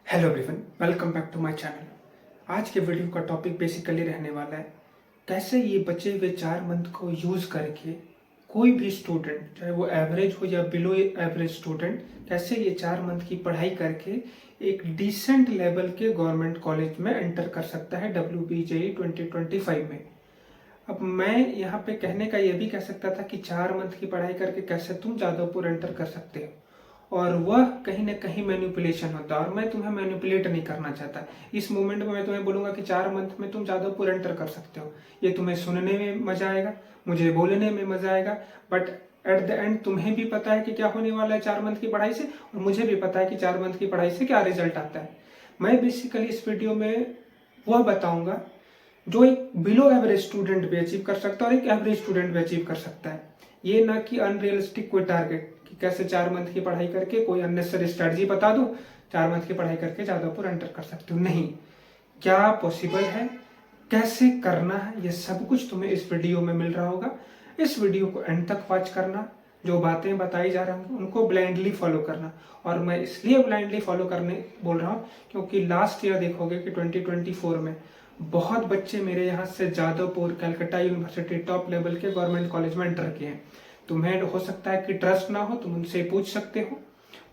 Hello everyone, welcome back to my channel. आज के video का टॉपिक बेसिकली रहने वाला है कैसे ये बचे हुए 4 मंथ को यूज़ करके कोई भी स्टूडेंट, चाहे वो एवरेज हो या बिलो एवरेज स्टूडेंट, कैसे ये 4 मंथ की पढ़ाई करके एक डिसेंट लेवल के गवर्नमेंट कॉलेज में एंटर कर सकता है WBJE 2025 में। अब मैं यहाँ पे कहने का ये भी कह सकता था कि 4 मंथ की पढ़ाई करके कैसे तुम जादवपुर एंटर कर सकते हो, और वह कहीं ना कहीं मैनिपुलेशन होता है, और मैं तुम्हें मैनिपुलेट नहीं करना चाहता। इस मोमेंट में मैं तुम्हें बोलूंगा कि 4 मंथ में तुम जादवपुर एंटर कर सकते हो। ये तुम्हें सुनने में मजा आएगा, मुझे बोलने में मजा आएगा, बट एट द एंड तुम्हें भी पता है कि क्या होने वाला है 4 मंथ की पढ़ाई से, और मुझे भी पता है कि 4 मंथ की पढ़ाई से क्या रिजल्ट आता है। मैं बेसिकली इस वीडियो में वह बताऊंगा जो एक बिलो एवरेज स्टूडेंट भी अचीव कर सकता है और एक एवरेज स्टूडेंट भी अचीव कर सकता है। ये ना कि अनरियलिस्टिक कोई टारगेट कि कैसे 4 मंथ की पढ़ाई करके कोई अननेसेसरी स्ट्रेटजी बता दो, 4 मंथ की पढ़ाई करके जादवपुर एंटर कर सकते हो। नहीं, क्या पॉसिबल है, कैसे करना है, ये सब कुछ तुम्हें इस वीडियो में मिल रहा होगा। इस वीडियो को एंड तक वॉच करना, जो बातें बताई जा रही होंगी उनको ब्लाइंडली फॉलो करना। और मैं इसलिए ब्लाइंडली फॉलो करने बोल रहा हूँ क्योंकि लास्ट ईयर देखोगे कि 2024 में बहुत बच्चे मेरे यहाँ से Jadavpur, Calcutta university, top level के गवर्नमेंट कॉलेज में एंटर किए हैं। तुम्हें हो सकता है कि ट्रस्ट ना हो, तुम उनसे पूछ सकते हो।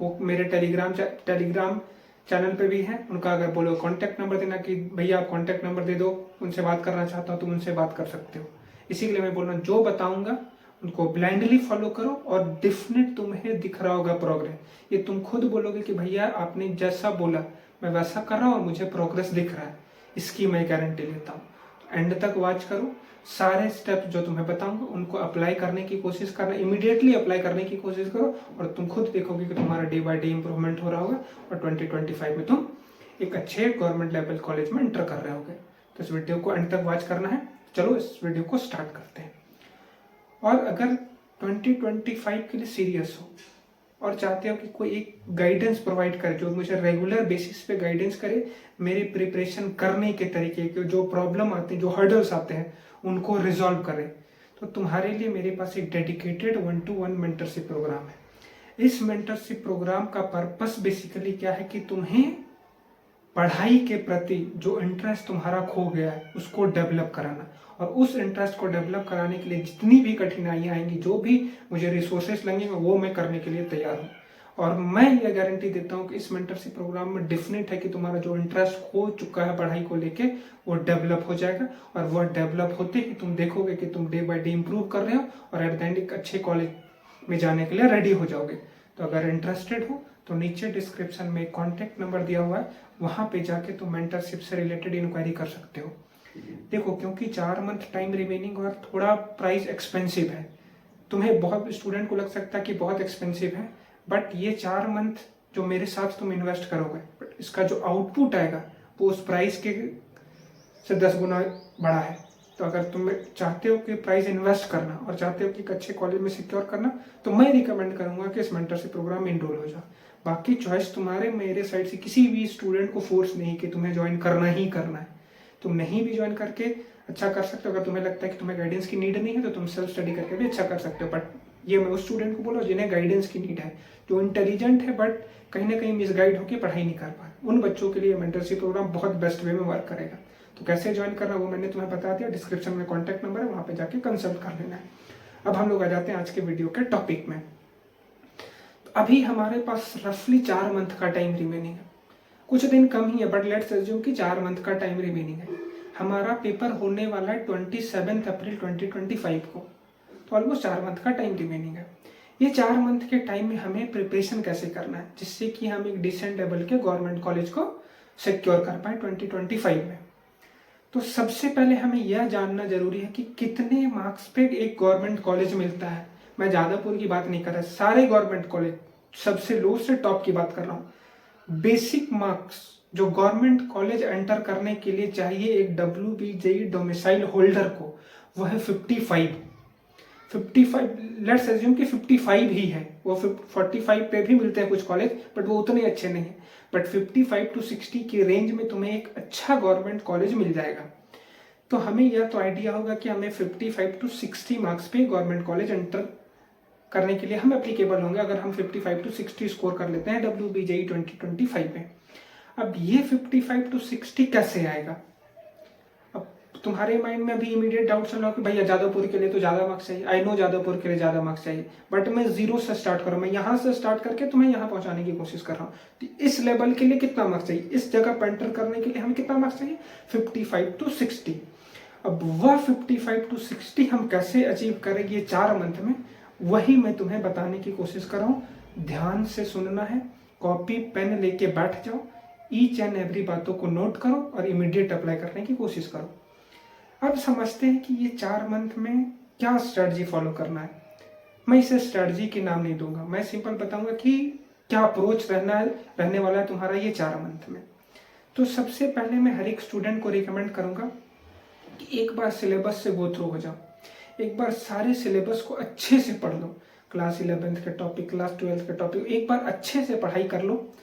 वो मेरे टेलीग्राम चैनल पे भी है। उनका अगर बोलो कॉन्टैक्ट नंबर देना कि भैया आप कॉन्टैक्ट नंबर दे दो, उनसे बात करना चाहता हूँ, तुम उनसे बात कर सकते हो। इसी के लिए मैं बोल रहा हूँ, जो बताऊंगा उनको ब्लाइंडली फॉलो करो और डेफिनेट तुम्हें दिख रहा होगा प्रोग्रेस। ये तुम खुद बोलोगे कि भैया आपने जैसा बोला मैं वैसा कर रहा हूँ और मुझे प्रोग्रेस दिख रहा है। इसकी मैं गारंटी लेता हूँ। एंड तक वॉच करो, सारे स्टेप जो तुम्हें बताऊंगा उनको अप्लाई करने की कोशिश करना, इमीडिएटली अप्लाई करने की कोशिश करो, और तुम खुद देखोगे कि तुम्हारा डे बाय डे इंप्रूवमेंट हो रहा होगा और 2025 में तुम एक अच्छे गवर्नमेंट लेवल कॉलेज में एंटर कर रहे होगे। तो इस वीडियो को एंड तक वॉच करना है। चलो इस वीडियो को स्टार्ट करते हैं। और अगर 2025 के लिए सीरियस हो और चाहते हो कि कोई एक गाइडेंस प्रोवाइड करे जो मुझे रेगुलर बेसिस पे गाइडेंस करे, मेरे प्रिपरेशन करने के तरीके के, जो प्रॉब्लम आते हैं, जो हर्डल्स आते हैं उनको रिजॉल्व करे, तो तुम्हारे लिए मेरे पास एक डेडिकेटेड 1-to-1 मेंटरशिप प्रोग्राम है। इस मेंटरशिप प्रोग्राम का पर्पस बेसिकली क्या है कि तुम्हें पढ़ाई के प्रति जो इंटरेस्ट तुम्हारा खो गया है उसको डेवलप कराना, और उस इंटरेस्ट को डेवलप कराने के लिए जितनी भी कठिनाइयां आएंगी, जो भी मुझे रिसोर्सेस लगेंगे, वो मैं करने के लिए तैयार हूँ। और मैं ये गारंटी देता हूँ कि इस मेंटरशिप प्रोग्राम में डेफिनेट है कि तुम्हारा जो इंटरेस्ट हो चुका है पढ़ाई को लेके वो डेवलप हो जाएगा, और वह डेवलप होते ही तुम देखोगे कि तुम डे बाय डे इंप्रूव कर रहे हो और एट द एंड एक अच्छे कॉलेज में जाने के लिए रेडी हो जाओगे। तो अगर इंटरेस्टेड हो तो नीचे डिस्क्रिप्शन में कॉन्टैक्ट नंबर दिया हुआ है, वहां पे जाके तुम मेंटरशिप से रिलेटेड इंक्वायरी कर सकते हो। देखो, क्योंकि 4 मंथ टाइम रिमेनिंग और थोड़ा प्राइस एक्सपेंसिव है, तुम्हें बहुत स्टूडेंट को लग सकता है कि बहुत एक्सपेंसिव है, बट ये 4 मंथ जो मेरे साथ तुम इन्वेस्ट करोगे, बट इसका जो आउटपुट आएगा वो उस प्राइस के से 10 गुना बड़ा है। तो अगर तुम चाहते हो कि प्राइस इन्वेस्ट करना और चाहते हो कि एक अच्छे कॉलेज में सिक्योर करना, तो मैं रिकमेंड करूंगा कि इस मेंटरशिप प्रोग्राम में इनरोल हो जाओ। बाकी चॉइस तुम्हारे, मेरे साइड से किसी भी स्टूडेंट को फोर्स नहीं कि तुम्हें ज्वाइन करना ही करना है। तुम नहीं भी ज्वाइन करके अच्छा कर सकते हो। अगर तुम्हें लगता है कि तुम्हें गाइडेंस की नीड नहीं है तो तुम सेल्फ स्टडी करके भी अच्छा कर सकते हो। बट ये मैं उस स्टूडेंट को बोलो जिन्हें गाइडेंस की नीड है, जो इंटेलिजेंट है बट कहीं ना कहीं मिसगाइड होकर पढ़ाई नहीं कर पा रहे, उन बच्चों के लिए मेंटरशिप प्रोग्राम बहुत बेस्ट वे में वर्क करेगा। तो कैसे ज्वाइन करना वो मैंने तुम्हें बता दिया, डिस्क्रिप्शन में कॉन्टैक्ट नंबर है, वहां पे जाके कंसल्ट कर लेना है। अब हम लोग आ जाते हैं आज के वीडियो के टॉपिक में। तो अभी हमारे पास रफली 4 मंथ का टाइम रिमेनिंग है, कुछ दिन कम ही है, बट लेट्स अज्यूम कि 4 मंथ का टाइम रिमेनिंग है। हमारा पेपर होने वाला है 27 अप्रैल 2025 को, तो ऑलमोस्ट 4 मंथ का टाइम रिमेनिंग है। ये 4 मंथ के टाइम में हमें प्रिपरेशन कैसे करना है जिससे कि हम एक डिसेंट लेवल के गवर्नमेंट कॉलेज को सिक्योर कर पाए 2025 में। तो सबसे पहले हमें यह जानना जरूरी है कि कितने मार्क्स पे एक गवर्नमेंट कॉलेज मिलता है। मैं जादवपुर की बात नहीं कर रहा, सारे गवर्नमेंट कॉलेज सबसे लो से टॉप की बात कर रहा हूँ। बेसिक मार्क्स जो गवर्नमेंट कॉलेज एंटर करने के लिए चाहिए एक WBJE डोमिसाइल होल्डर को, वो है 55। लेट्स एज्यूम कि 55 ही है, वो 45 पे भी मिलते हैं कुछ कॉलेज, बट वो उतने अच्छे नहीं है। बट 55 to 60 की रेंज में तुम्हें एक अच्छा गवर्नमेंट कॉलेज मिल जाएगा। तो हमें यह तो आइडिया होगा कि हमें 55 to 60 मार्क्स पे गवर्नमेंट कॉलेज एंटर करने के लिए हम एप्लीकेबल होंगे अगर हम 55 to 60 स्कोर कर लेते हैं WBJE 2025 में। अब ये 55 to 60 कैसे आएगा? अब तुम्हारे माइंड में अभी इमीडिएट डाउट चल रहा हो कि भैया जादवपुर के लिए तो ज़्यादा मार्क्स चाहिए, आई नो जादवपुर के लिए ज़्यादा मार्क्स चाहिए, बट मैं जीरो से स्टार्ट करूँ, मैं यहाँ से स्टार्ट करके तुम्हें यहाँ पहुँचाने की कोशिश कर रहा हूँ। तो इस लेवल के लिए कितना मार्क्स चाहिए, इस जगह पर एंटर करने के लिए हमें कितना मार्क्स चाहिए? 55 to 60। अब वह 55 to 60 हम कैसे अचीव करेंगे ये 4 मंथ में, वही मैं तुम्हें बताने की कोशिश कर रहा हूँ। ध्यान से सुनना है, कॉपी पेन लेके बैठ जाओ, ईच एंड एवरी बातों को नोट करो और इमीडिएट अप्लाई करने की कोशिश करो। अब समझते हैं कि ये 4 मंथ में क्या स्ट्रेटजी फॉलो करना है। मैं इसे स्ट्रेटजी के नाम नहीं दूंगा, मैं सिंपल बताऊंगा कि क्या अप्रोच रहने वाला है तुम्हारा ये 4 मंथ में। तो सबसे पहले मैं हर एक स्टूडेंट को रिकमेंड करूंगा कि एक बार सिलेबस से गो थ्रू हो जाओ, एक बार सारे सिलेबस को अच्छे से पढ़ लो। क्लास 11th के टॉपिक, क्लास 12th के टॉपिक एक बार अच्छे से पढ़ाई कर लो,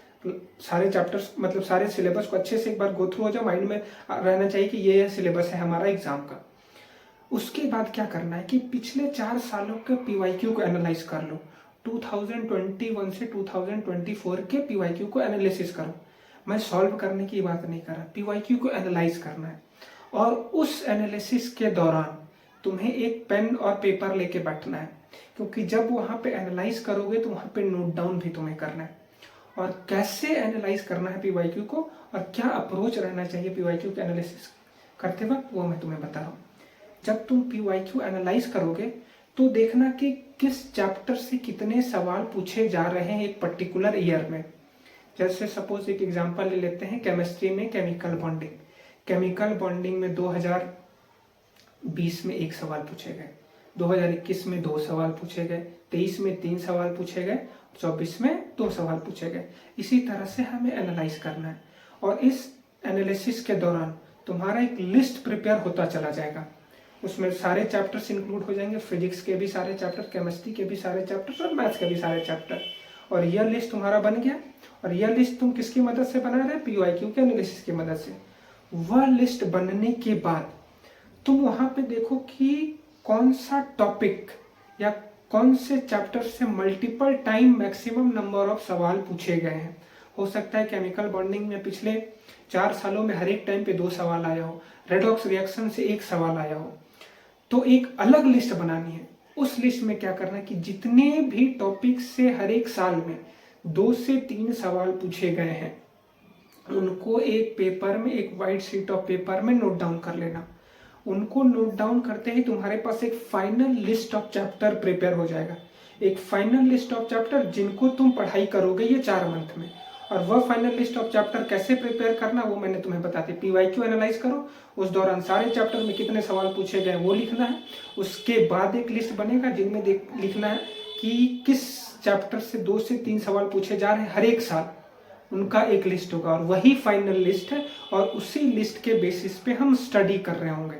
सारे चैप्टर्स मतलब सारे सिलेबस को अच्छे से एक बार गो थ्रू हो जाओ। माइंड में रहना चाहिए कि ये सिलेबस है हमारा एग्जाम का। उसके बाद क्या करना है कि पिछले 4 सालों के पीवाईक्यू को एनालाइज कर लो। 2021 से 2024 के पीवाईक्यू को एनालिसिस करो। मैं सॉल्व करने की बात नहीं कर रहा, पीवाईक्यू को एनालाइज करना है। और उस एनालिसिस के दौरान तुम्हें एक पेन और पेपर लेके बैठना है, क्योंकि जब वहां पे एनालाइज करोगे तो वहां पे नोट डाउन भी तुम्हें करना है। और कैसे एनालाइज करना है पीवाईक्यू को और क्या अप्रोच रहना चाहिए पीवाईक्यू के एनालिसिस करते वक्त, वो मैं तुम्हें बता रहा हूँ। जब तुम पीवाईक्यू एनालाइज करोगे तो देखना कि किस चैप्टर से कितने सवाल पूछे जा रहे हैं एक पर्टिकुलर ईयर में। जैसे सपोज एक एग्जांपल ले लेते हैं, केमिस्ट्री में केमिकल बॉन्डिंग। केमिकल बॉन्डिंग में 2020 में 1 सवाल पूछे गए, 2021 में 2 सवाल पूछे गए, 23 में 3 सवाल पूछे गए, 24 में 2 सवाल पूछे गए। इसी तरह से हमें एनालाइज करना है और इस एनालिसिस के दौरान तुम्हारा एक लिस्ट प्रिपेयर होता चला जाएगा। उसमें सारे चैप्टर्स इंक्लूड हो जाएंगे, फिजिक्स के भी सारे चैप्टर, केमिस्ट्री के भी सारे चैप्टर्स और मैथ्स के भी सारे चैप्टर। और यह लिस्ट तुम्हारा बन गया। और यह लिस्ट तुम किसकी मदद से बना रहे हैं? पीवाईक्यू के एनालिसिस की मदद से। वह लिस्ट बनने के बाद तुम वहां पे देखो कि कौन सा टॉपिक या कौन से चैप्टर से multiple time maximum number of सवाल पूछे गए हैं। हो सकता है केमिकल बॉन्डिंग में पिछले 4 सालों में हर एक टाइम पे 2 सवाल आया हो, रेडॉक्स रिएक्शन से 1 सवाल आया हो। तो एक अलग लिस्ट बनानी है। उस लिस्ट में क्या करना है कि जितने भी टॉपिक से हर एक साल में 2 से 3 सवाल पूछे गए हैं, उनको एक पेपर में, एक वाइट शीट ऑफ पेपर में नोट डाउन कर लेना। उनको नोट डाउन करते ही तुम्हारे पास एक final list of chapter prepare हो जाएगा। एक फाइनल लिस्ट ऑफ चैप्टर जिनको तुम पढ़ाई करोगे ये 4 मंथ में। और वह फाइनल लिस्ट ऑफ चैप्टर कैसे प्रिपेयर करना वो मैंने तुम्हें बता दी। पीवाईक्यू एनालाइज करो, उस दौरान सारे चैप्टर में कितने सवाल पूछे गए वो लिखना है। उसके बाद एक लिस्ट बनेगा जिनमें लिखना है कि किस चैप्टर से 2 से 3 सवाल पूछे जा रहे हैं हर एक साल, उनका एक लिस्ट होगा। और वही फाइनल लिस्ट है और उसी लिस्ट के बेसिस पे हम स्टडी कर रहे होंगे।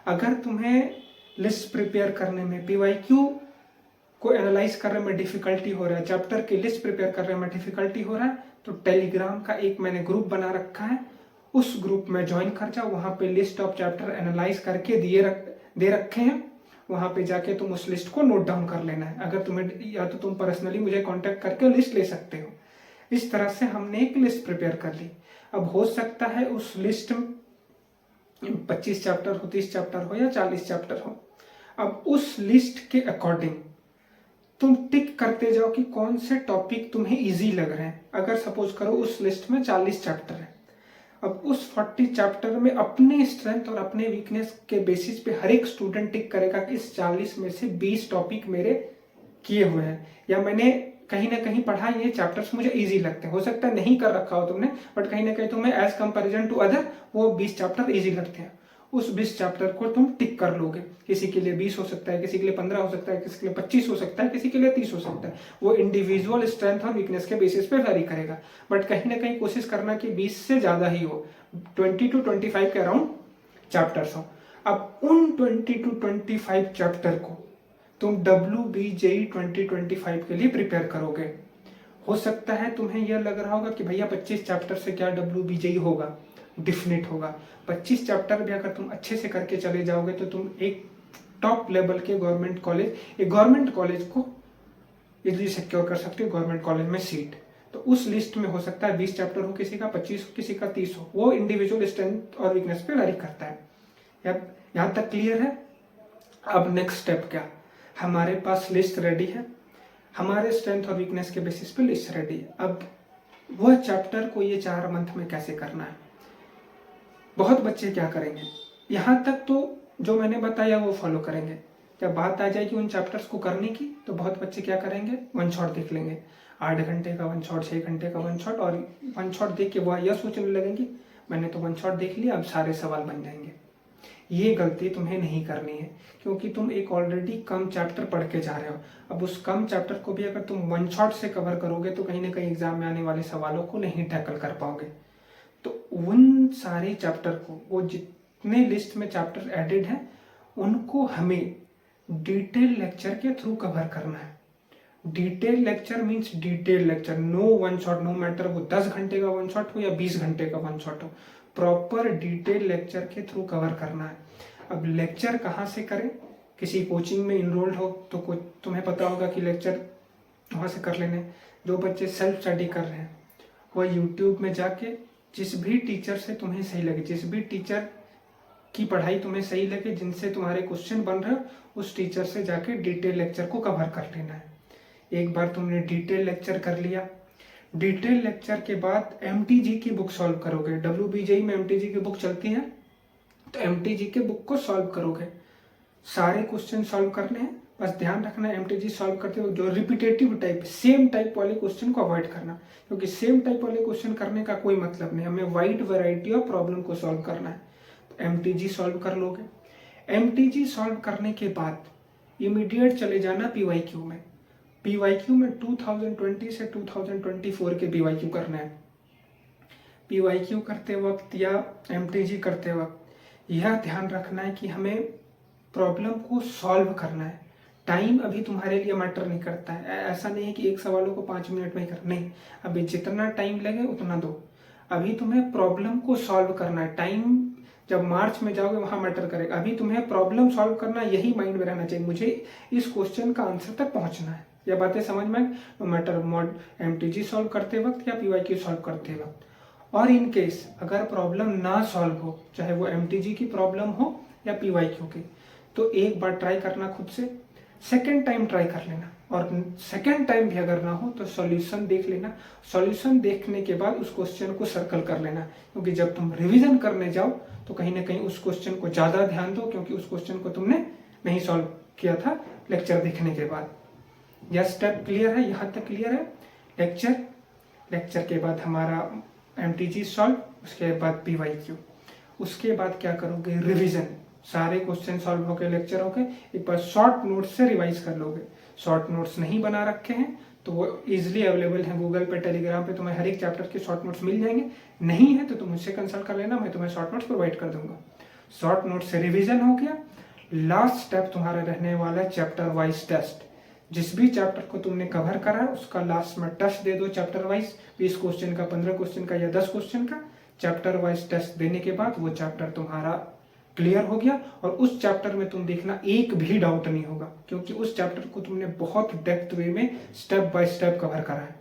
अगर तुम्हें लिस्ट प्रिपेयर करने में, पीवाईक्यू को एनालाइज करने में डिफिकल्टी हो रहा है, चैप्टर की लिस्ट प्रिपेयर करने में डिफिकल्टी हो रहा है, तो टेलीग्राम का एक मैंने ग्रुप बना रखा है, उस ग्रुप में ज्वाइन कर जाओ। वहां पे लिस्ट ऑफ चैप्टर एनालाइज करके दे रखे हैं, वहां पे जाके तुम उस लिस्ट को नोट डाउन कर लेना है। अगर तुम्हें, या तो तुम पर्सनली मुझे कांटेक्ट करके लिस्ट ले सकते हो। इस तरह से हमने एक लिस्ट प्रिपेयर कर ली। अब हो सकता है उस लिस्ट में 25 चैप्टर हो, 30 चैप्टर हो या 40 चैप्टर हो। अब उस लिस्ट के अकॉर्डिंग तुम टिक करते जाओ कि कौन से टॉपिक तुम्हें इजी लग रहे हैं। अगर सपोज करो उस लिस्ट में 40 चैप्टर है, अब उस 40 चैप्टर में अपने स्ट्रेंथ और अपने वीकनेस के बेसिस पे हर एक स्टूडेंट टिक करेगा कि इस 40 में से 20 टॉपिक मेरे किए हुए हैं, या मैंने कहीं ना कहीं पढ़ा, ये चैप्टर्स मुझे इजी लगते हैं। हो सकता है नहीं कर रखा हो तुमने, बट कहीं ना कहीं तुम्हें एज कंपैरिजन टू अदर वो 20 चैप्टर इजी लगते हैं। उस 20 चैप्टर को तुम टिक कर लोगे। किसी के लिए 20 हो सकता है, किसी के लिए 15 हो सकता है, किसी के लिए 25 हो सकता है, किसी के लिए 30 हो सकता है। वो इंडिविजुअल स्ट्रेंथ और वीकनेस के बेसिस पे वेरी करेगा, बट कहीं ना कहीं कोशिश करना कि 20 से ज्यादा ही हो, 20 to 25 के अराउंड चैप्टर्स हो। अब उन 20 to 25 चैप्टर को तुम WBJE 2025 के लिए प्रिपेयर करोगे। हो सकता है तुम्हें यह लग रहा होगा कि भैया 25 चैप्टर से क्या WBJE होगा, डिफिनिट होगा। 25 चैप्टर भी अगर तुम अच्छे से करके चले जाओगे तो तुम एक टॉप लेवल के गवर्नमेंट कॉलेज को इजीली सिक्योर कर सकते हो, गवर्नमेंट कॉलेज में सीट। तो तो उस लिस्ट में हो सकता है 20 चैप्टर हो, किसी का 25 हो, किसी का 30 हो, वो इंडिविजुअल स्ट्रेंथ और वीकनेस पे वेरी करता है। यहाँ तक क्लियर है? अब नेक्स्ट स्टेप क्या, हमारे पास लिस्ट रेडी है, हमारे स्ट्रेंथ और वीकनेस के बेसिस पे लिस्ट रेडी है। अब वह चैप्टर को ये 4 मंथ में कैसे करना है। बहुत बच्चे क्या करेंगे, यहाँ तक तो जो मैंने बताया वो फॉलो करेंगे, जब बात आ जाएगी उन चैप्टर्स को करने की तो बहुत बच्चे क्या करेंगे, वन शॉट देख लेंगे, 8 घंटे का वन शॉट, 6 घंटे का वन शॉट, और वन शॉट देख के वो यह सोचने लगेंगे मैंने तो वन शॉट देख लिया, अब सारे सवाल बन जाएंगे। ये गलती तुम्हें नहीं करनी है, क्योंकि तुम एक ऑलरेडी कम चैप्टर पढ़ के जा रहे हो। अब उस कम चैप्टर को भी अगर तुम वन शॉट से कवर करोगे तो कहीं ना कहीं एग्जाम में आने वाले सवालों को नहीं टैकल कर पाओगे। तो उन सारे चैप्टर को, वो जितने लिस्ट में चैप्टर एडेड हैं उनको हमें डिटेल लेक्चर के थ्रू कवर करना है। Detail lecture means detail lecture, no one shot, no matter वो 10 घंटे का वन शॉट हो या 20 घंटे का वन शॉट हो, प्रॉपर डिटेल लेक्चर के थ्रू कवर करना है। अब लेक्चर कहाँ से करें, किसी कोचिंग में इनरोल्ड हो तो तुम्हें पता होगा कि लेक्चर वहाँ से कर लेने। जो बच्चे सेल्फ स्टडी कर रहे हैं वह यूट्यूब में जाके जिस भी टीचर से तुम्हें सही लगे, जिस भी टीचर की पढ़ाई तुम्हें सही लगे, जिनसे तुम्हारे क्वेश्चन बन रहे हो, उस टीचर से जाके डिटेल लेक्चर को कवर कर लेना है। एक बार तुमने डिटेल लेक्चर कर लिया, डिटेल लेक्चर के बाद एमटीजी की बुक सॉल्व करोगे। WBJE में एमटीजी की बुक चलती है, तो एमटीजी के बुक को सॉल्व करोगे। सारे क्वेश्चन सॉल्व करने हैं, बस ध्यान रखना एमटीजी सॉल्व करते हो जो रिपीटेटिव टाइप, सेम टाइप वाले क्वेश्चन को अवॉइड करना, क्योंकि सेम टाइप वाले क्वेश्चन करने का कोई मतलब नहीं, हमें वाइड वैरायटी ऑफ प्रॉब्लम को सॉल्व करना है। तो एमटीजी सॉल्व कर लोगे। एमटीजी सॉल्व करने के बाद इमीडिएट चले जाना पीवाईक्यू में। पीवाईक्यू में 2020 से 2024 के पीवाईक्यू करना है। पीवाईक्यू करते वक्त या एमटीजी करते वक्त यह ध्यान रखना है कि हमें प्रॉब्लम को सॉल्व करना है। टाइम अभी तुम्हारे लिए मैटर नहीं करता है, ऐसा नहीं है कि एक सवालों को 5 मिनट में ही करना, नहीं, अभी जितना टाइम लगे उतना दो। अभी तुम्हें प्रॉब्लम को सॉल्व करना है, टाइम जब मार्च में जाओगे वहां मैटर करेगा। अभी तुम्हें प्रॉब्लम सॉल्व करना, यही माइंड में रहना चाहिए, मुझे इस क्वेश्चन का आंसर तक पहुंचना है। यह बातें समझ में, no matter mod MTG solve करते वक्त या पीवाईक्यू सॉल्व करते वक्त। और इन केस अगर प्रॉब्लम ना सॉल्व हो, चाहे वो एमटीजी की प्रॉब्लम हो या पीवाईक्यू की, तो एक बार ट्राई करना खुद से, सेकेंड टाइम ट्राई कर लेना, और सेकेंड टाइम भी अगर ना हो तो सॉल्यूशन देख लेना। सॉल्यूशन देखने के बाद उस क्वेश्चन को सर्कल कर लेना, क्योंकि जब तुम रिवीजन करने जाओ तो कहीं ना कहीं उस क्वेश्चन को ज्यादा ध्यान दो, क्योंकि उस क्वेश्चन को तुमने नहीं सॉल्व किया था लेक्चर देखने के बाद। यह स्टेप क्लियर है? यहाँ तक क्लियर है? लेक्चर के बाद हमारा एमटीजी सॉल्व, उसके बाद पीवाईक्यू, उसके बाद क्या करोगे, रिवीजन। सारे क्वेश्चन सॉल्व हो गए, लेक्चर हो गए, एक बार शॉर्ट नोट्स से रिवाइज कर लोगे। शॉर्ट नोट्स नहीं बना रखे हैं तो वो इजीली अवेलेबल है गूगल पे, टेलीग्राम पे, तुम्हें हर एक चैप्टर के शॉर्ट नोट्स मिल जाएंगे। नहीं है तो तुम मुझसे कंसल्ट कर लेना, मैं तुम्हें शॉर्ट नोट्स प्रोवाइड कर दूंगा। शॉर्ट नोट से रिवीजन हो गया। लास्ट स्टेप तुम्हारा रहने वाला है चैप्टर वाइज टेस्ट। जिस भी चैप्टर को तुमने कवर करा है उसका लास्ट में टेस्ट दे दो चैप्टर वाइज, 20 क्वेश्चन का, 15 क्वेश्चन का या 10 क्वेश्चन का। चैप्टर वाइज टेस्ट देने के बाद वो चैप्टर तुम्हारा क्लियर हो गया, और उस चैप्टर में तुम देखना एक भी डाउट नहीं होगा, क्योंकि उस चैप्टर को तुमने बहुत डेप्थ वे में स्टेप बाय स्टेप कवर करा है।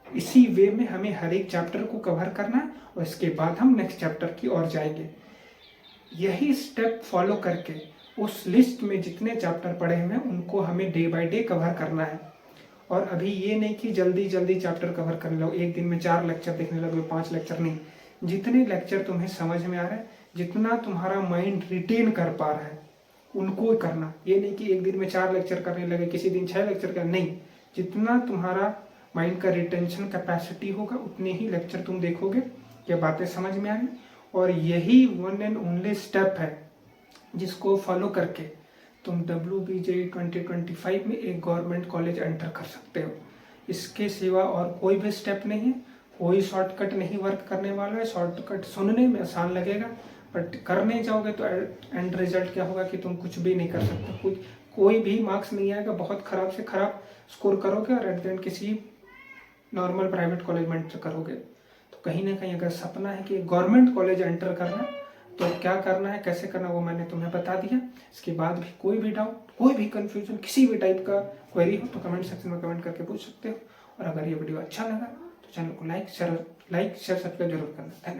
इसी वे में हमें हर एक चैप्टर को कवर करना है, और इसके बाद हम नेक्स्ट चैप्टर की ओर जाएंगे। यही स्टेप फॉलो करके उस लिस्ट में जितने चैप्टर पढ़े हुए हैं उनको हमें डे बाय डे कवर करना है। और अभी ये नहीं कि जल्दी जल्दी चैप्टर कवर कर लो, एक दिन में 4 लेक्चर देखने लगे, 5 लेक्चर नहीं। जितने लेक्चर तुम्हें समझ में आ रहा है, जितना तुम्हारा माइंड रिटेन कर पा रहा है, उनको करना। ये नहीं कि एक दिन में 4 लेक्चर करने लगे, किसी दिन 6 लेक्चर करने, नहीं। जितना तुम्हारा माइंड का रिटेंशन कैपेसिटी होगा उतने ही लेक्चर तुम देखोगे, ये बातें समझ में आएंगी। और यही वन एंड ओनली स्टेप है जिसको फॉलो करके तुम WBJE 2025 में एक गवर्नमेंट कॉलेज एंटर कर सकते हो। इसके सिवा और कोई भी स्टेप नहीं है, कोई शॉर्टकट नहीं वर्क करने वाला है। शॉर्टकट सुनने में आसान लगेगा, बट करने जाओगे तो एंड रिजल्ट क्या होगा कि तुम कुछ भी नहीं कर सकते, कोई भी मार्क्स नहीं आएगा, बहुत खराब से खराब स्कोर करोगे और एट द एंड किसी नॉर्मल प्राइवेट कॉलेज में एंटर करोगे। तो कहीं ना कहीं अगर सपना है कि गवर्नमेंट कॉलेज एंटर करना, तो क्या करना है, कैसे करना, वो मैंने तुम्हें बता दिया। इसके बाद भी कोई भी डाउट, कोई भी कंफ्यूजन, किसी भी टाइप का क्वेरी हो तो कमेंट सेक्शन में कमेंट करके पूछ सकते हो। और अगर ये वीडियो अच्छा लगा तो चैनल को लाइक शेयर सब्सक्राइब जरूर करना। धन्यवाद।